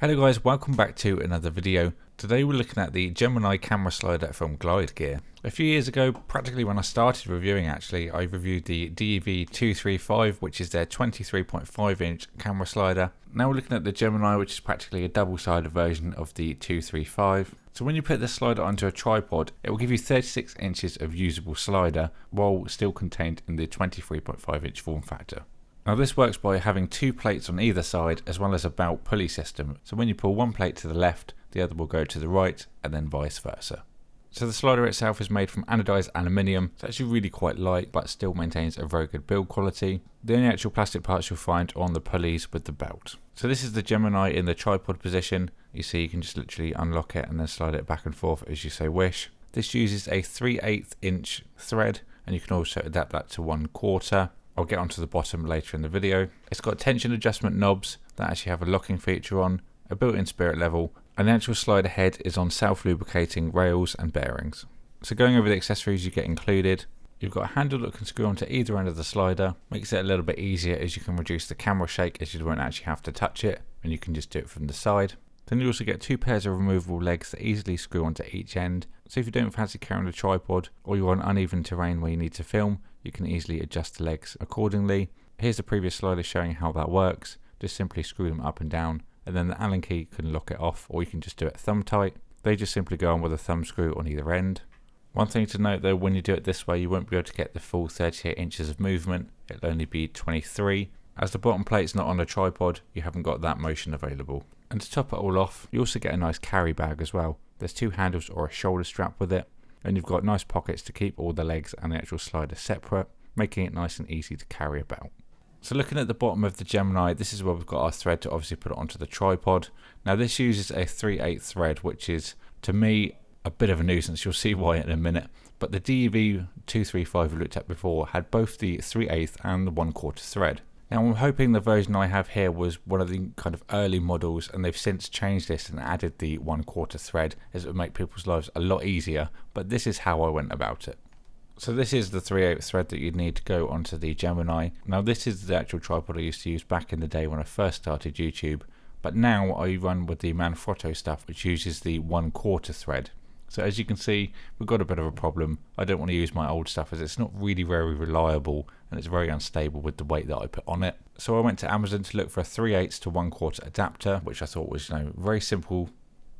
Hello guys, welcome back to another video. Today we're looking at the Gemini camera slider from Glide Gear. A few years ago, practically when I started reviewing actually, I reviewed the DEV235, which is their 23.5 inch camera slider. Now we're looking at the Gemini, which is practically a double-sided version of the 235. So when you put this slider onto a tripod, it will give you 36 inches of usable slider, while still contained in the 23.5 inch form factor. Now this works by having two plates on either side as well as a belt pulley system, so when you pull one plate to the left, the other will go to the right and then vice versa. So the slider itself is made from anodized aluminium. It's actually really quite light but still maintains a very good build quality. The only actual plastic parts you'll find are on the pulleys with the belt. So this is the Gemini in the tripod position. You see you can just literally unlock it and then slide it back and forth as you so wish. This uses a 3/8 inch thread and you can also adapt that to 1/4. I'll get onto the bottom later in the video. It's got tension adjustment knobs that actually have a locking feature on, a built-in spirit level, and the actual slider head is on self-lubricating rails and bearings. So going over the accessories you get included, you've got a handle that can screw onto either end of the slider, makes it a little bit easier as you can reduce the camera shake as you won't actually have to touch it and you can just do it from the side. Then you also get two pairs of removable legs that easily screw onto each end, so if you don't fancy carrying a tripod or you're on uneven terrain where you need to film, you can easily adjust the legs accordingly. Here's the previous slider showing how that works. Just simply screw them up and down and then the Allen key can lock it off, or you can just do it thumb tight. They just simply go on with a thumb screw on either end. One thing to note though, when you do it this way you won't be able to get the full 38 inches of movement, it'll only be 23. As the bottom plate's not on a tripod, you haven't got that motion available. And to top it all off, you also get a nice carry bag as well. There's two handles or a shoulder strap with it, and you've got nice pockets to keep all the legs and the actual slider separate, making it nice and easy to carry about. So looking at the bottom of the Gemini, this is where we've got our thread to obviously put it onto the tripod. Now this uses a 3/8 thread, which is, to me, a bit of a nuisance. You'll see why in a minute. But the DEV235 we looked at before had both the 3/8 and the 1/4 thread. Now I'm hoping the version I have here was one of the kind of early models and they've since changed this and added the 1/4 thread as it would make people's lives a lot easier, but this is how I went about it. So this is the 3/8 thread that you'd need to go onto the Gemini. Now this is the actual tripod I used to use back in the day when I first started YouTube, but now I run with the Manfrotto stuff which uses the 1/4 thread. So as you can see, we've got a bit of a problem. I don't want to use my old stuff as it's not really very reliable and it's very unstable with the weight that I put on it. So I went to Amazon to look for a 3/8 to 1/4 adapter, which I thought was, very simple,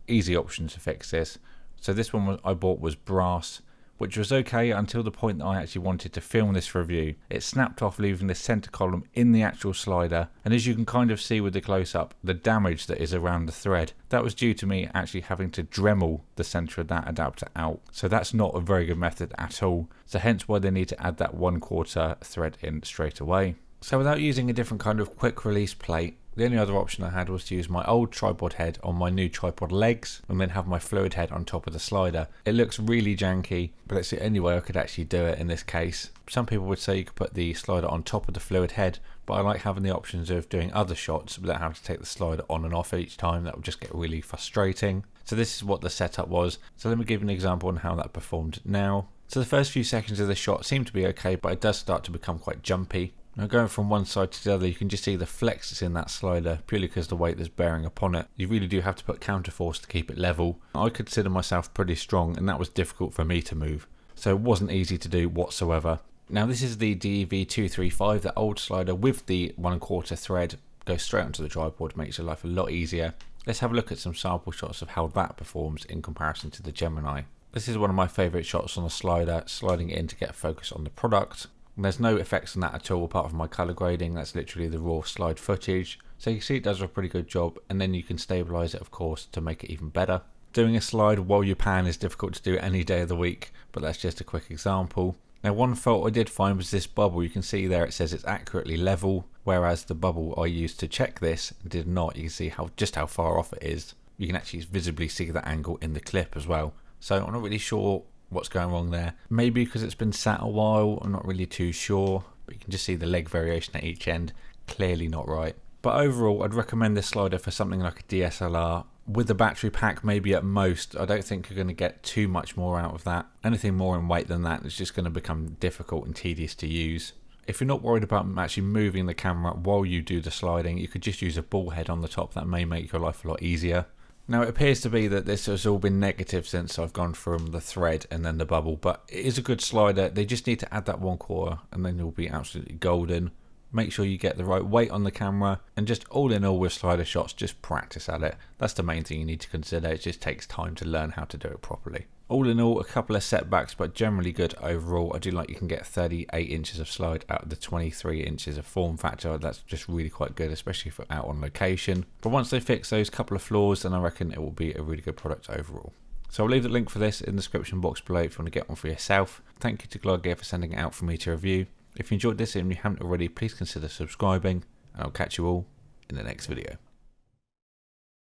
easy option to fix this. So this one I bought was brass, which was okay until the point that I actually wanted to film this review. It snapped off, leaving the center column in the actual slider, and as you can kind of see with the close-up, the damage that is around the thread, that was due to me actually having to Dremel the center of that adapter out. So that's not a very good method at all, so hence why they need to add that 1/4 thread in straight away. So without using a different kind of quick release plate, the only other option I had was to use my old tripod head on my new tripod legs and then have my fluid head on top of the slider. It looks really janky, but it's the only way I could actually do it in this case. Some people would say you could put the slider on top of the fluid head, but I like having the options of doing other shots without having to take the slider on and off each time. That would just get really frustrating. So this is what the setup was. So let me give you an example on how that performed now. So the first few seconds of the shot seem to be okay, but it does start to become quite jumpy. Now going from one side to the other, you can just see the flex that's in that slider purely because of the weight that's bearing upon it. You really do have to put counterforce to keep it level. I consider myself pretty strong and that was difficult for me to move. So it wasn't easy to do whatsoever. Now this is the DEV235, the old slider with the 1/4 thread. Goes straight onto the tripod, makes your life a lot easier. Let's have a look at some sample shots of how that performs in comparison to the Gemini. This is one of my favourite shots on the slider, sliding it in to get focus on the product. And there's no effects on that at all apart from my colour grading. That's literally the raw slide footage. So you can see it does a pretty good job, and then you can stabilise it of course to make it even better. Doing a slide while you pan is difficult to do any day of the week, but that's just a quick example. Now one fault I did find was this bubble. You can see there it says it's accurately level, whereas the bubble I used to check this did not. You can see just how far off it is. You can actually visibly see that angle in the clip as well. So I'm not really sure what's going wrong there. Maybe because it's been sat a while, I'm not really too sure, but you can just see the leg variation at each end, clearly not right. But overall I'd recommend this slider for something like a DSLR with the battery pack, maybe at most. I don't think you're going to get too much more out of that. Anything more in weight than that is just going to become difficult and tedious to use. If you're not worried about actually moving the camera while you do the sliding, you could just use a ball head on the top. That may make your life a lot easier. Now it appears to be that this has all been negative since I've gone from the thread and then the bubble, but it is a good slider. They just need to add that 1/4 and then you'll be absolutely golden. Make sure you get the right weight on the camera, and just all in all with slider shots, just practice at it. That's the main thing you need to consider. It just takes time to learn how to do it properly. All in all, a couple of setbacks, but generally good overall. I do like you can get 38 inches of slide out of the 23 inches of form factor. That's just really quite good, especially for out on location. But once they fix those couple of flaws, then I reckon it will be a really good product overall. So I'll leave the link for this in the description box below if you want to get one for yourself. Thank you to Glide Gear for sending it out for me to review. If you enjoyed this and you haven't already, please consider subscribing, and I'll catch you all in the next video.